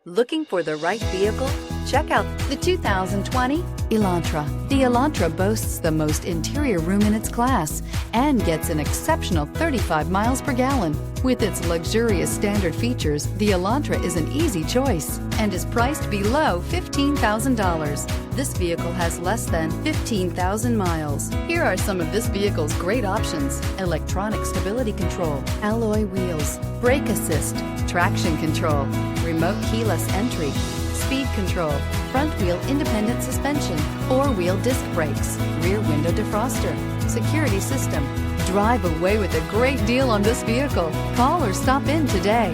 Looking for the right vehicle? Check out the 2020 Elantra. The Elantra boasts the most interior room in its class and gets an exceptional 35 miles per gallon. With its luxurious standard features, the Elantra is an easy choice and is priced below $15,000. This vehicle has less than 15,000 miles. Here are some of this vehicle's great options: electronic stability control, alloy wheels, brake assist, traction control, remote keyless entry, speed control, front wheel independent suspension, four-wheel disc brakes, rear window defroster, security system. Drive away with a great deal on this vehicle. Call or stop in today.